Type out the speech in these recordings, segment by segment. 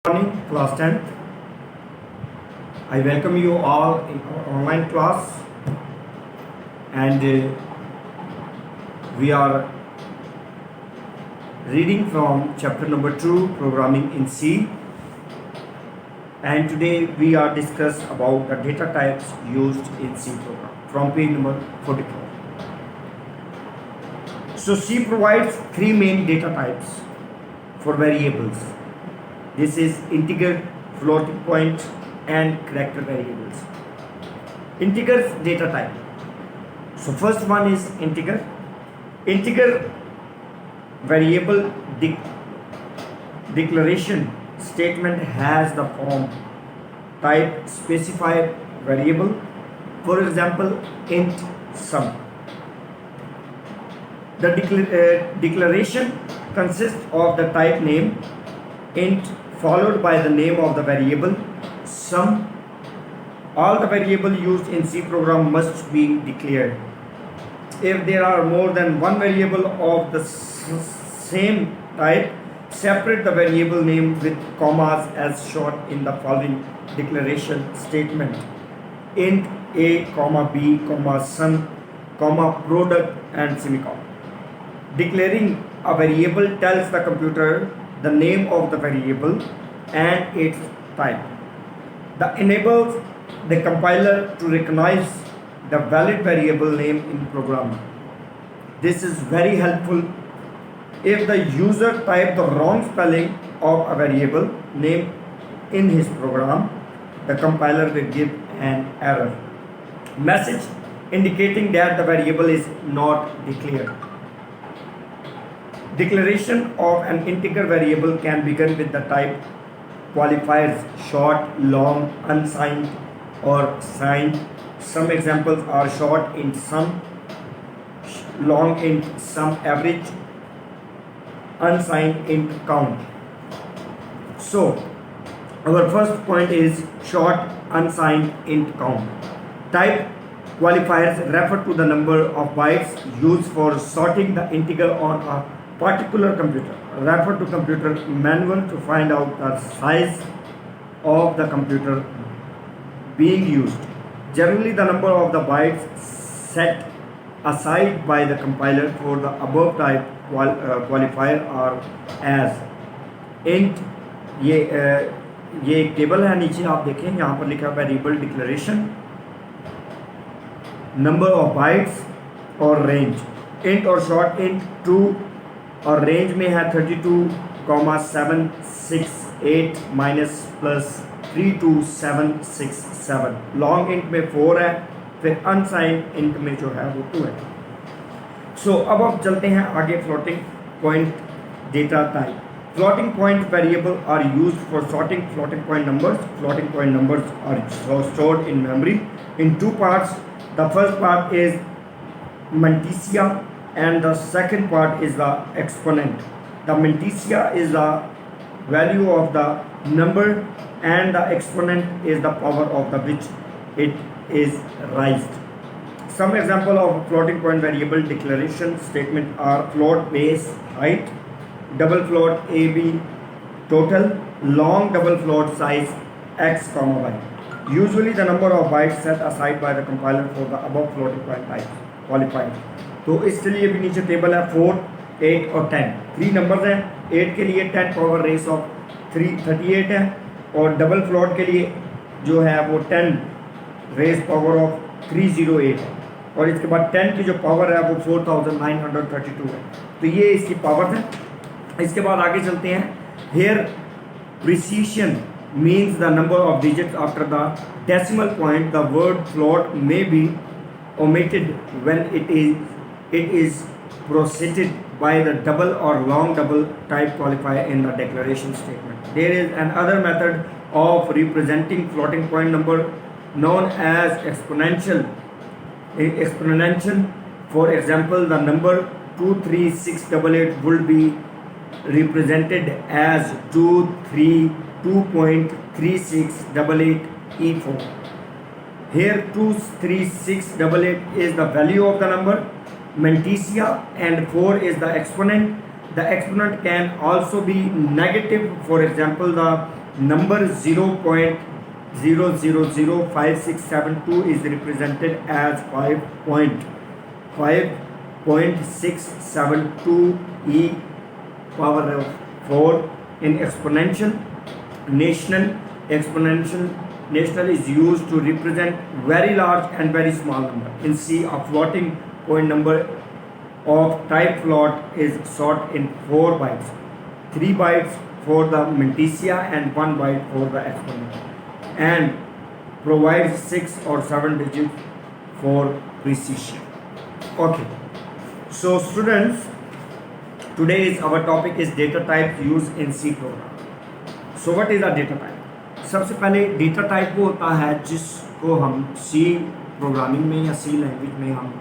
Morning, class 10th. I welcome you all in our online class, and we are reading from chapter number 2, programming in C. And today we are discuss about the data types used in C program from page number 44. So C provides three main data types for variables. This is integer, floating point, and character variables. Integers data type. So first one is integer. Integer variable declaration statement has the form type specified variable. For example, int sum. The declaration consists of the type name int followed by the name of the variable sum. All the variable used in C program must be declared. If there are more than one variable of the same type, separate the variable name with commas as shown in the following declaration statement: int a, b, sum, product, and semicolon. Declaring a variable tells the computer the name of the variable and its type. That enables the compiler to recognize the valid variable name in program. This is very helpful if the user types the wrong spelling of a variable name in his program. The compiler will give an error message indicating that the variable is not declared. Declaration of an integer variable can begin with the type qualifiers: short, long, unsigned, or signed. Some examples are short int sum, long int sum average, unsigned int count. So our first point is short unsigned int count. Type qualifiers refer to the number of bytes used for sorting the integer on a particular computer. Refer to computer manual to find out the size of the computer being used. Generally, the number of the bytes set aside by the compiler for the above type qualifier are as int. ये एक table है, नीचे आप देखें यहाँ पर लिखा है variable declaration, number of bytes और रेंज. इंट और शॉर्ट इंट ट्रू और रेंज में है 32,768 माइनस प्लस 32767. लॉन्ग इंट में 4 है, फिर अनसाइंड इंट में जो है वो 2 है. सो अब आप चलते हैं आगे. Floating point data type. Floating point variable are used for sorting floating point numbers. Floating point numbers are stored in memory in two parts. The first part is mantissa and the second part is the exponent. The mantissa is the value of the number and the exponent is the power of the which it is raised. Some example of floating point variable declaration statement are float base height, double float ab total, long double float size x, y. Usually the number of bytes set aside by the compiler for the above floating point type qualified. तो इसके लिए भी नीचे table है 4, 8 और 10. 3 numbers हैं. 8 के लिए 10 पावर रेस ऑफ 38 है और डबल फ्लोट के लिए जो है वो 10 रेस पावर ऑफ 308 है और इसके बाद 10 की जो पावर है वो 4932 है. तो ये इसकी पावर है. इसके बाद आगे चलते हैं. Here precision means the number of digits after the decimal point. The word float may be omitted when it is preceded by the double or long double type qualifier in the declaration statement. There is another method of representing floating point number known as exponential. For example, the number 23688 will be represented as 232.3688 Here 23688 is the value of the number, mantissa, and 4 is the exponent. The exponent can also be negative. For example, the number 0.000567 is represented as 5.672 e power of 4 in exponential. National is used to represent very large and very small number. In C, a floating point number of type float is sorted in 4 bytes, 3 bytes for the Mantissa and 1 byte for the exponent, and provides 6 or 7 digits for precision. Okay, so students, today's our topic is data types used in C program. So what is a data type? सबसे पहले data type वो होता है जिसको हम सी programming में या सी language में हम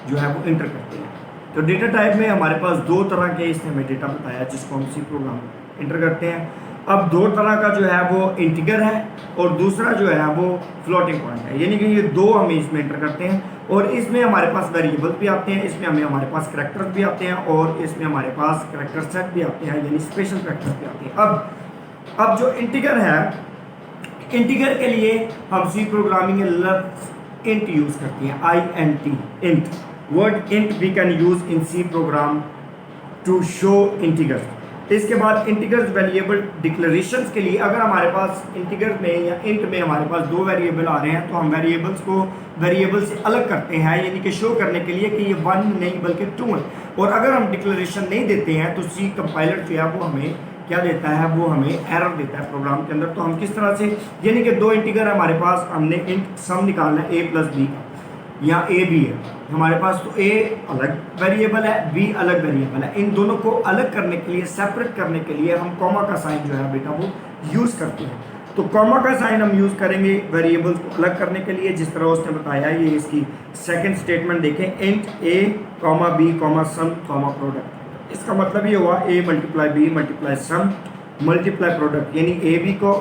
जो है वो इंटर करते हैं। तो डेटा टाइप में हमारे पास 2 तरह के इसने हमें डेटा बताया जिसको हम सी प्रोग्राम इंटर करते हैं। अब 2 तरह का जो है वो इंटीगर है और दूसरा जो है वो फ्लोटिंग पॉइंट है, यानी कि ये 2 हम इसमें इंटर करते हैं। और इसमें हमारे पास वेरिएबल भी आते हैं, इसमें हमारे पास करैक्टर्स भी आते हैं और इसमें हमारे पास करैक्टर सेट भी आते हैं, यानी स्पेशल करैक्टर्स भी आते हैं। अब जो इंटीगर है, इंटीगर के लिए हम सी प्रोग्रामिंग में लफ्ज इंट यूज करते हैं, INT, int. Word int we can use in C program to show integers. इसके बाद इंटीगर्स वेरिएबल डिक्लेरेशंस के लिए अगर हमारे पास इंटीगर में या इंट में हमारे पास 2 वेरिएबल आ रहे हैं तो हम वेरिएबल्स को वेरिएबल से अलग करते हैं, यानी कि शो करने के लिए कि ये 1 नहीं बल्कि 2 है। और अगर हम डिक्लेरेशन नहीं देते हैं तो सी कंपाइलर जो है वो हमें क्या देता है, वो हमें एरर देता है प्रोग्राम के अंदर। तो हम किस तरह से, यानी कि 2 इंटीगर हमारे पास, हमने इंट सम निकालना है a + b का, यहाँ a b है हमारे पास, तो a अलग वेरिएबल है, b अलग वेरिएबल है। इन दोनों को अलग करने के लिए, सेपरेट करने के लिए हम कॉमा का साइन जो है बेटा वो यूज़ करते हैं। तो कॉमा का साइन हम यूज़ करेंगे वेरिएबल्स को अलग करने के लिए, जिस तरह उसने बताया। ये इसकी सेकेंड स्टेटमेंट देखें, int a, b, sum, product. इसका मतलब ये हुआ a × b × sum multiply product, यानी a b को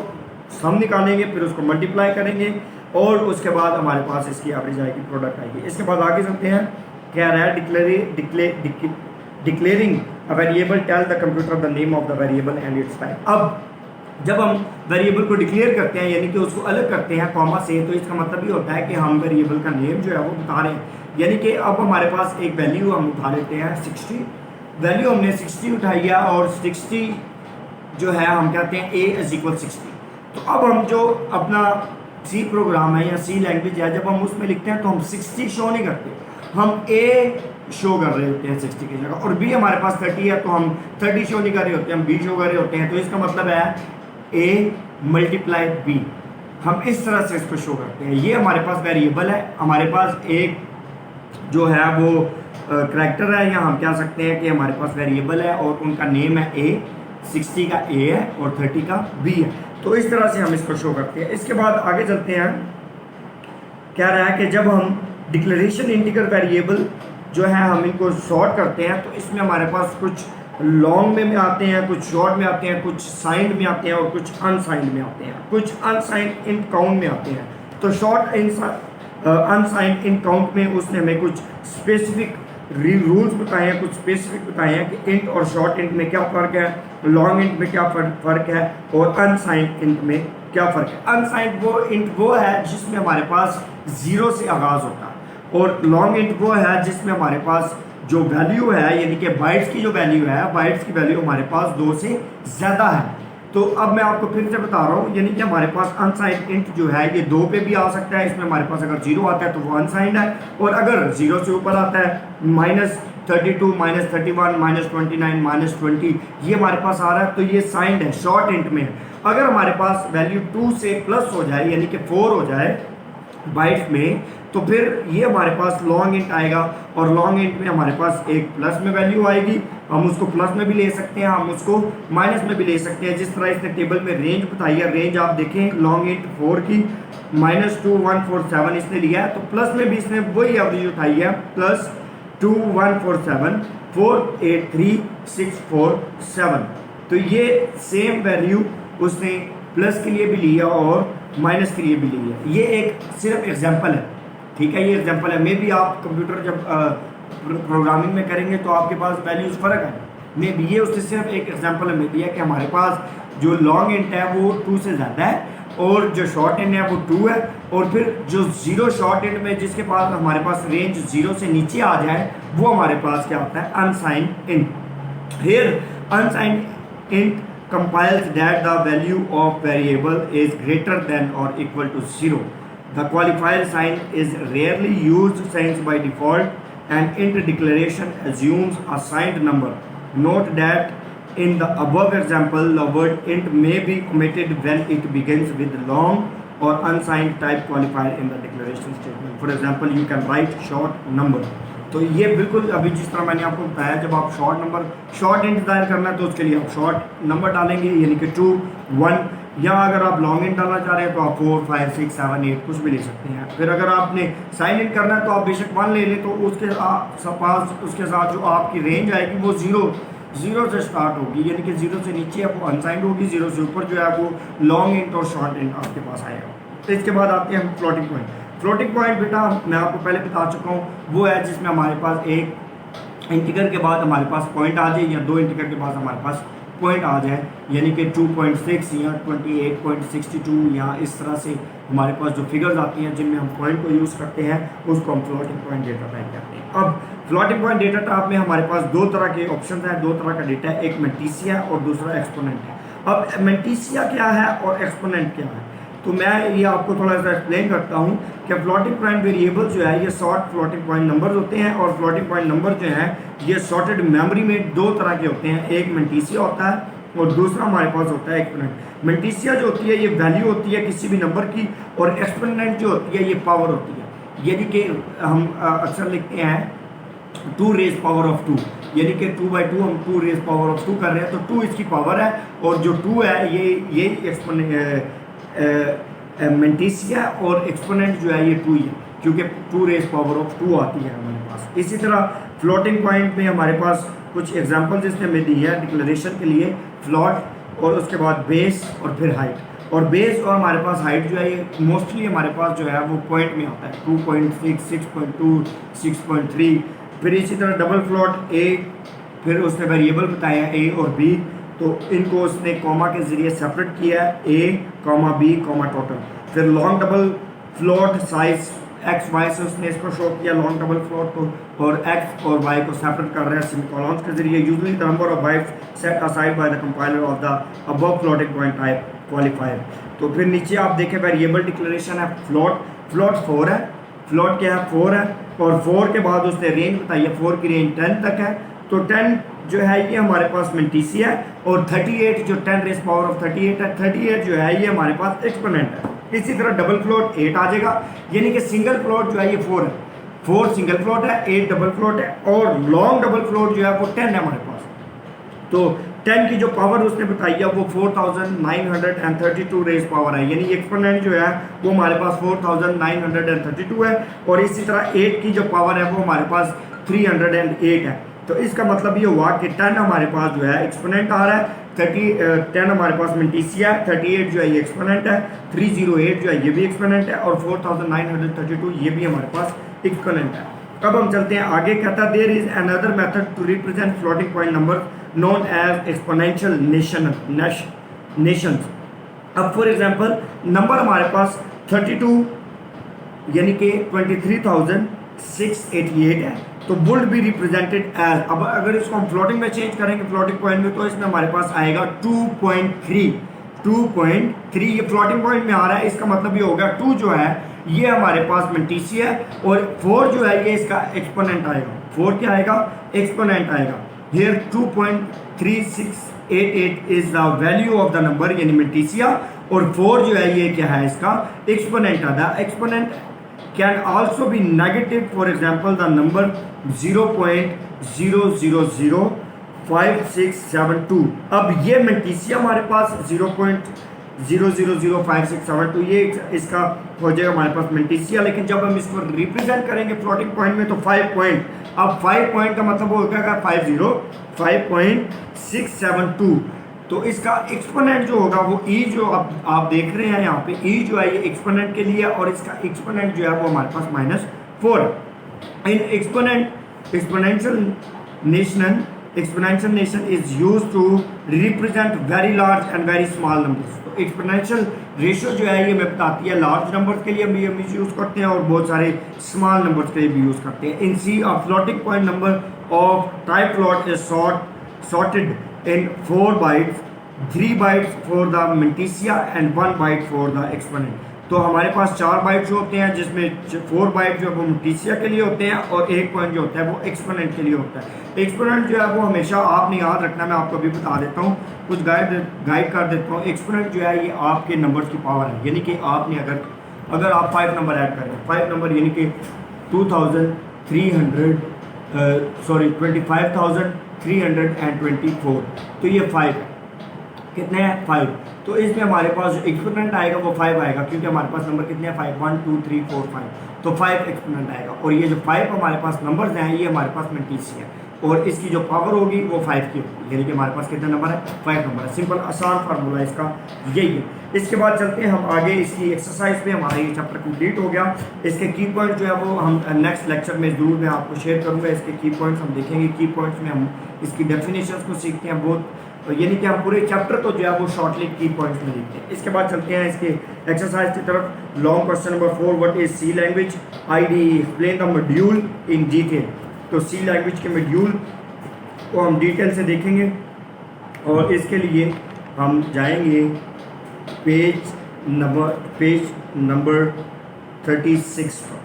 सम निकालेंगे, फिर उसको मल्टीप्लाई करेंगे और उसके बाद हमारे पास इसकी एवरेज आएगी, प्रोडक्ट आएगी। इसके बाद आगे चलते हैं, क्या रहा है, declaring a variable tell the computer the name of the variable and its type. अब जब हम वेरिएबल को डिक्लेयर करते हैं, यानी कि उसको अलग करते हैं कॉमा से, तो इसका मतलब ये होता है कि हम वेरिएबल का नेम जो है वो बता रहे हैं। यानी कि अब हमारे पास एक वैल्यू हम उठा लेते हैं 60, वैल्यू हमने 60 उठाई है और 60 जो है हम कहते हैं a = 60। तो अब हम जो अपना सी प्रोग्राम है या सी लैंग्वेज है, जब हम उसमें लिखते हैं तो हम 60 शो नहीं करते, हम a शो कर रहे होते हैं 60 की जगह, और b हमारे पास 30 है तो हम 30 शो नहीं कर रहे होते, हम b शो कर रहे होते हैं। तो इसका मतलब है a × b, हम इस तरह से इसको शो करते हैं। ये हमारे पास वेरिएबल है, हमारे पास एक जो है वो करैक्टर है, या हम कह सकते हैं कि हमारे पास वेरिएबल है और उनका नेम है a, 60 का a है और 30 का b है। तो इस तरह से हम इसको शो करते हैं। इसके बाद आगे चलते हैं, क्या रहा है कि जब हम डिक्लेरेशन इंटीगर वेरिएबल जो है हम इनको सॉर्ट करते हैं तो इसमें हमारे पास कुछ लॉन्ग में आते हैं, कुछ शॉर्ट में आते हैं, कुछ साइंड में आते हैं और कुछ अनसाइंड में आते हैं, कुछ अनसाइंड इन काउंट में आते हैं। तो शॉर्ट अनसाइंड इन काउंट में उसने हमें कुछ स्पेसिफिक रूल्स बताए हैं, कुछ स्पेसिफिक बताए हैं कि इंट और शॉर्ट इंट में क्या फ़र्क है, लॉन्ग इंट में क्या फ़र्क है और अनसाइंड इंट में क्या फ़र्क है। अनसाइंड वो इंट वो है जिसमें हमारे पास 0 से आगाज़ होता है, और लॉन्ग इंट वो है जिसमें हमारे पास जो वैल्यू है, यानी कि बाइट्स की जो वैल्यू है, बाइट्स की वैल्यू हमारे पास 2 से ज़्यादा है। तो अब मैं आपको फिर से बता रहा हूँ, यानी कि हमारे पास अनसाइंड इंट जो है ये 2 पे भी आ सकता है। इसमें हमारे पास अगर 0 आता है तो वो अनसाइंड है, और अगर 0 से ऊपर आता है -32, -31, -29, -20 ये हमारे पास आ रहा है तो ये साइंड है, शॉर्ट इंट में है। अगर हमारे पास वैल्यू 2 से प्लस हो जाए, यानी कि 4 हो जाए बाइट्स में, तो फिर ये हमारे पास लॉन्ग इंट आएगा, और लॉन्ग इंट में हमारे पास एक प्लस में वैल्यू आएगी। हम उसको प्लस में भी ले सकते हैं, हम उसको माइनस में भी ले सकते हैं। जिस तरह इसने टेबल में रेंज बताई है, रेंज आप देखें लॉन्ग इंट 4 की -2147 इसने लिया है, तो प्लस में भी इसने वही एवरेज उठाई है, +2147 483647। तो ये सेम वैल्यू उसने प्लस के लिए भी लिया और माइनस के लिए भी लिया। ये एक सिर्फ एग्जांपल है, ठीक है, ये एग्जांपल है। मे भी आप कंप्यूटर जब प्रोग्रामिंग में करेंगे तो आपके पास वैल्यूज फ़र्क है, मे बी, ये उससे सिर्फ एक एग्जांपल में दिया कि हमारे पास जो लॉन्ग इंट है वो 2 से ज़्यादा है और जो शॉर्ट इंट है वो 2 है, और फिर जो जीरो शॉर्ट इंट में जिसके पास हमारे पास रेंज 0 से नीचे आ जाए वो हमारे पास क्या होता है, unsigned int. Here unsigned int compiles that the value of variable is greater than or equal to 0. The qualifier sign is rarely used since by default an int declaration assumes a signed number. Note that in the above example the word int may be omitted when it begins with long or unsigned type qualifier in the declaration statement. For example, you can write short number. तो ये बिल्कुल अभी जिस तरह मैंने आपको बताया, जब आप शॉर्ट इंट दायर करना है तो उसके लिए आप शॉर्ट नंबर डालेंगे, यानी कि 2, 1, या अगर आप लॉन्ग इंट डालना चाह रहे हैं तो आप 4, 5, 6, 7, 8 कुछ भी ले सकते हैं। फिर अगर आपने साइन इन करना है तो आप बेशक 1 ले लें, तो उसके साथ जो आपकी रेंज आएगी वो 0 से स्टार्ट होगी, यानी कि 0 से नीचे है वो अनसाइंड होगी, 0 से ऊपर जो है वो लॉन्ग इंट और शॉर्ट इंट आपके पास आएगा। तो इसके बाद आते हैं हम फ्लोटिंग पॉइंट। फ्लोटिंग पॉइंट बेटा मैं आपको पहले बता चुका हूँ, वो है जिसमें हमारे पास एक इंटीगर के बाद हमारे पास पॉइंट आ जाए या 2 इंटीगर के बाद हमारे पास पॉइंट आ जाए, यानी कि 2.6 या 28.62 या इस तरह से हमारे पास जो फिगर्स आती हैं जिनमें हम पॉइंट को यूज़ करते हैं उसको हम फ्लोटिंग पॉइंट डेटा टाइप कहते हैं। अब फ्लोटिंग पॉइंट डेटा टाइप में हमारे पास 2 तरह के ऑप्शन हैं, 2 तरह का डेटा है, एक मेंटिसिया और दूसरा एक्सपोनेंट है। अब मेंटिसिया क्या है और एक्सपोनेंट क्या है, तो मैं ये आपको थोड़ा सा एक्सप्लेन करता हूँ कि फ्लोटिंग पॉइंट वेरिएबल जो है ये शॉर्ट फ्लोटिंग पॉइंट नंबर होते हैं, और फ्लोटिंग पॉइंट नंबर जो है ये शॉर्टेड मेमोरी में 2 तरह के होते हैं, एक मेंटिसिया होता है और दूसरा हमारे पास होता है एक्सपोनेंट। मेंटिसिया जो होती है ये वैल्यू होती है किसी भी नंबर की, और एक्सपोनेंट जो होती है ये पावर होती है, यानी कि हम अक्सर लिखते हैं 2 रेज पावर ऑफ 2, यानी कि 2/2 हम 2 रेज पावर ऑफ 2 कर रहे हैं, तो 2 इसकी पावर है, और जो 2 है ये एक्सपोनेंट मेंटिसिया, और एक्सपोनेंट जो है ये 2 ही है, क्योंकि 2 रेज पावर ऑफ 2 आती है हमारे पास। इसी तरह फ्लोटिंग पॉइंट में हमारे पास कुछ एग्जांपल्स इसने में दी है डिक्लेरेशन के लिए, फ्लोट और उसके बाद बेस और फिर हाइट। और बेस और हमारे पास हाइट जो है ये मोस्टली हमारे पास जो है वो पॉइंट में आता है, 2.6, 6.2, 6.3। फिर इसी तरह डबल फ्लोट ए, फिर उसने वेरिएबल बताया ए और बी, तो इनको उसने कॉमा के ज़रिए सेपरेट किया है, ए, बी, टोटल। फिर long double float size X Y से उसने इसको शो किया लॉन्ग डबल फ्लोट को, और एक्स और वाई को सेपरेट कर रहे हैं सेमीकोलॉन्स के जरिए। Usually the number of bytes set aside by the compiler of the above floating point type qualifier. तो फिर नीचे आप देखें वेरिएबल डिक्लेरेशन है फ्लोट 4 है, फ्लोट क्या है 4 है, और 4 के बाद उसने रेंज बताई है, 4 की रेंज 10 तक है, तो 10 जो है ये हमारे पास मेंटिसिया है, और 38 जो 10 रेज पावर ऑफ 38 है, 38 जो है ये हमारे पास एक्सपोनेंट है। इसी तरह डबल फ्लोट 8 आ जाएगा, यानी कि सिंगल फ्लोट जो है ये 4 है, 4 सिंगल फ्लोट है, 8 डबल फ्लोट है, और लॉन्ग डबल फ्लोट जो है वो 10 है हमारे पास। तो 10 की जो पावर उसने बताई है वो 4932 रेज पावर है, यानी एक्सपोनेंट जो है वो हमारे पास 4932 है, और इसी तरह 8 की जो पावर है वो हमारे पास 308 है। तो इसका मतलब ये हुआ कि 10 हमारे पास जो है एक्सपोनेंट आ रहा है, 10 हमारे पास मेंटिसिया है, 38 जो है ये एक्सपोनेंट है, 308 जो है ये भी एक्सपोनेंट है, और 4932 ये भी हमारे पास एक्सपोनेंट है। अब हम चलते हैं आगे, कहता है there is another method to represent floating point number known as exponential notations. अब फॉर एग्जांपल नंबर हमारे पास 32 यानी कि 23,688 है, तो वुड बी रिप्रेजेंटेड एज, अब अगर इसको हम फ्लोटिंग में चेंज करेंगे फ्लोटिंग पॉइंट में, तो इसमें हमारे पास आएगा 2.3 ये फ्लोटिंग पॉइंट में आ रहा है, इसका मतलब ये होगा 2 जो है ये हमारे पास मेंटिसिया है, और 4 जो है ये इसका एक्सपोनेंट आएगा, 4 क्या आएगा एक्सपोनेंट आएगा। Here 2.3688 is the value of the number यानी मेंटिसिया, और 4 जो है ये क्या है इसका एक्सपोनेंट है। The exponent can also be negative, for example the number 0.0005672। अब ये मेंटिसिया हमारे पास 0.0005672 ये इसका हो जाएगा हमारे पास मेंटिसिया, लेकिन जब हम इसको रिप्रेजेंट करेंगे फ्लोटिंग पॉइंट में तो 5 पॉइंट, अब 5 पॉइंट का मतलब होगा 5.672, तो इसका एक्सपोनेंट जो होगा वो ई जो आप देख रहे हैं यहाँ पे, ई जो है ये एक्सपोनेंट के लिए, और इसका एक्सपोनेंट जो है वो हमारे पास -4 in exponential exponential notation is use to represent very large and very small numbers. तो एक्सपोनेंशियल रेशियो जो है ये हमें बताती है लार्ज नंबर्स के लिए भी हम यूज़ करते हैं और बहुत सारे स्मॉल नंबर्स के लिए भी यूज़ करते हैं। In C a floating point number of type float is sorted in 4 bytes, 3 bytes for the Mintisia and 1 byte for the exponent। तो हमारे पास 4 बाइट जो होते हैं जिसमें 4 बाइट जो है वो मिंटीसिया के लिए होते हैं और 1 पॉइंट जो होता है वो एक्सपोनेंट के लिए होता है। एक्सपोनेंट जो है वो हमेशा आपने याद रखना, मैं आपको अभी बता देता हूँ, कुछ गाइड कर देता हूँ। एक्सपोनेंट जो है ये आपके नंबर्स की पावर है, यानी कि आपने अगर आप 5 नंबर ऐड कर रहे हैं, 5 नंबर यानी कि 25,324, तो ये 5 है। कितने हैं? 5। तो इसमें हमारे पास जो एक्सपोनेंट आएगा वो 5 आएगा, क्योंकि हमारे पास नंबर कितने हैं? 5, 1 2 3 4 5, तो 5 एक्सपोनेंट आएगा। और ये जो 5 हमारे पास नंबर्स हैं ये हमारे पास मिंटीसिया है, और इसकी जो पावर होगी वो 5 की होगी, यानी कि हमारे पास कितने नंबर है? 5 नंबर है। सिंपल आसान फार्मूला इसका यही है। इसके बाद चलते हैं हम आगे इसकी एक्सरसाइज पे। हमारा ये चैप्टर कंप्लीट हो गया। इसके की पॉइंट जो है वो हम नेक्स्ट लेक्चर में ज़रूर मैं आपको शेयर करूँगा। इसके की पॉइंट्स हम देखेंगे। की पॉइंट्स में हम इसकी डेफिनेशन को सीखते हैं बहुत, यानी कि हम पूरे चैप्टर को जो है वो शॉर्टली की पॉइंट्स में लिखते हैं। इसके बाद चलते हैं इसके एक्सरसाइज की तरफ। Long question number 4, what is C language? IDE explain the module in detail. तो सी लैंग्वेज के मॉड्यूल को हम डिटेल से देखेंगे, और इसके लिए हम जाएंगे पेज नंबर 36 पर।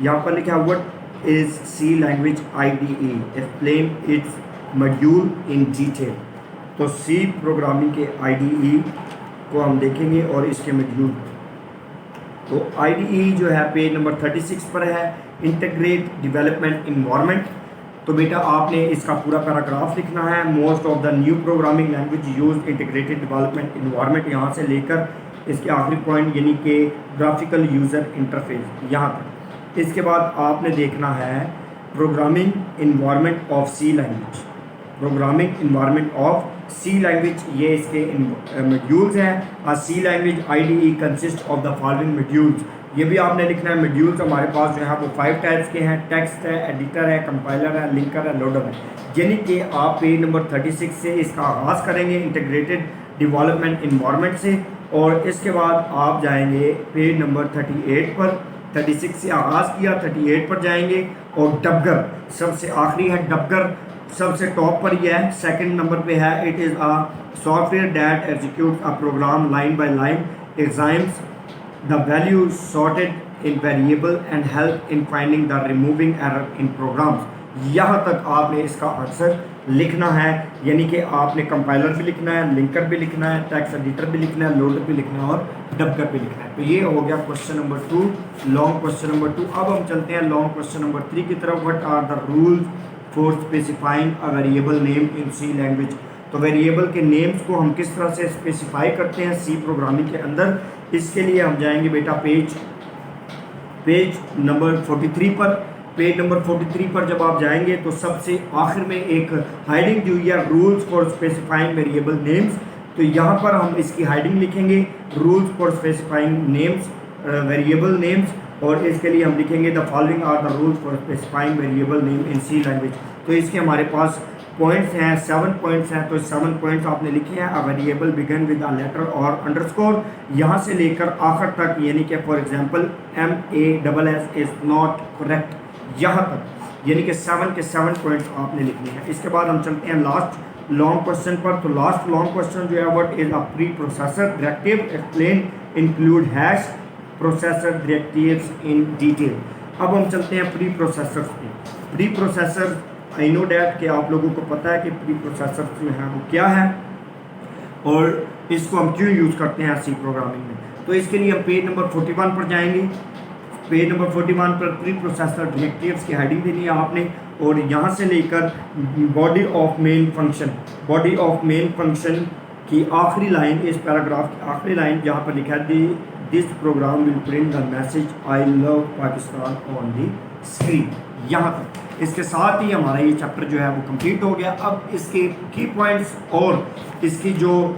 यहाँ पर लिखा है what is C language IDE explain its module in detail. तो सी प्रोग्रामिंग के आईडीई को हम देखेंगे और इसके मॉड्यूल। तो आईडीई जो है पेज नंबर 36 पर है, इंटीग्रेट डेवलपमेंट इन्वायरमेंट। तो बेटा आपने इसका पूरा पैराग्राफ लिखना है। Most of the new programming language use integrated development environment, यहाँ से लेकर इसके आखिरी पॉइंट यानी कि ग्राफिकल यूज़र इंटरफेस यहाँ तक। इसके बाद आपने देखना है programming environment of C language. Programming environment of C language ये इसके मॉड्यूल्स हैं। C language IDE consist of the following modules, ये भी आपने लिखना है। मॉड्यूल्स हमारे पास जो है वो 5 टाइप्स के हैं। टेक्स्ट है, एडिटर है, कंपाइलर है, लिंकर है, लोडर है। यानी कि आप पेज नंबर 36 से इसका आगाज़ करेंगे इंटीग्रेटेड डेवलपमेंट इन्वायरमेंट से, और इसके बाद आप जाएंगे पेज नंबर 38 पर। 36 से आगाज़ किया, 38 पर जाएंगे, और डबगर सबसे आखिरी है। डबगर सबसे टॉप पर ही है, सेकंड नंबर पे है। It is a software that execute a program line by line, exams the value sorted in variable and help in finding the removing error in programs. यहाँ तक आपने इसका आंसर लिखना है, यानी कि आपने कंपाइलर भी लिखना है, लिंकर भी लिखना है, टेक्स्ट एडिटर भी लिखना है, लोडर भी लिखना है, और डबगर भी लिखना है। तो ये हो गया question number 2, long question number 2। अब हम चलते हैं लॉन्ग क्वेश्चन नंबर 3 की तरफ। What are the rules for specifying a variable name in C language? तो वेरिएबल के नेम्स को हम किस तरह से स्पेसिफाई करते हैं सी प्रोग्रामिंग के अंदर, इसके लिए हम जाएंगे बेटा पेज नंबर 43 पर। पेज नंबर 43 पर जब आप जाएंगे तो सबसे आखिर में एक हेडिंग दी हुई है, rules for specifying variable names. तो यहाँ पर हम इसकी हेडिंग लिखेंगे, rules for specifying names variable names, और इसके लिए हम लिखेंगे the following are the rules for specifying variable name in C language. तो इसके हमारे पास पॉइंट्स हैं, 7 पॉइंट्स हैं। तो 7 पॉइंट्स आपने लिखे हैं। A variable begin with a letter और अंडरस्कोर, यहाँ से लेकर आखिर तक, यानी कि for example MASS is not correct, यहाँ तक, यानी कि 7 के 7 पॉइंट्स आपने लिखने हैं। इसके बाद हम चलते हैं लास्ट लॉन्ग क्वेश्चन पर। तो लास्ट लॉन्ग क्वेश्चन जो है what is a pre processor directive explain include hash processor directives in detail. अब हम चलते हैं प्री प्रोसेसर्स पे। Pre processor I know that कि आप लोगों को पता है कि प्री प्रोसेसर जो है वो क्या है और इसको हम क्यों यूज़ करते हैं सी प्रोग्रामिंग में। तो इसके लिए हम पेज नंबर 41 पर जाएंगे। पेज नंबर 41 पर प्री प्रोसेसर डायरेक्टिव्स की हेडिंग देनी है आपने, और यहाँ से लेकर बॉडी ऑफ मेन फंक्शन की आखिरी लाइन, इस पैराग्राफ की आखिरी लाइन जहाँ पर लिखा है this program will print the message I love Pakistan on the screen, यहाँ तक। इसके साथ ही हमारा ये चैप्टर जो है वो कंप्लीट हो गया। अब इसके की पॉइंट्स और इसकी जो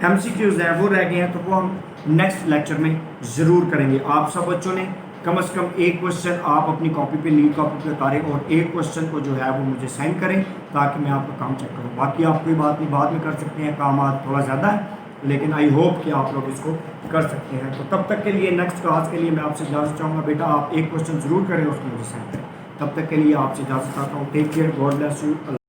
MCQs हैं वो रह गए हैं, तो वो हम नेक्स्ट लेक्चर में ज़रूर करेंगे। आप सब बच्चों ने कम से कम एक क्वेश्चन आप अपनी कॉपी पे, लीड कॉपी पे उतारें और एक क्वेश्चन को जो है वो मुझे सेंड करें ताकि मैं आपका काम चेक करूँ। बाकी आप कोई बात नहीं, बाद में कर सकते हैं, काम आज थोड़ा ज़्यादा है, लेकिन आई होप कि आप लोग इसको कर सकते हैं। तो तब तक के लिए नेक्स्ट क्लास के लिए मैं आपसे इजाज़त चाहूँगा। बेटा आप एक क्वेश्चन ज़रूर करें, उसको मुझे सेंड करें। तब तक के लिए आपसे इजाज़त चाहता हूँ। Take care, God bless you.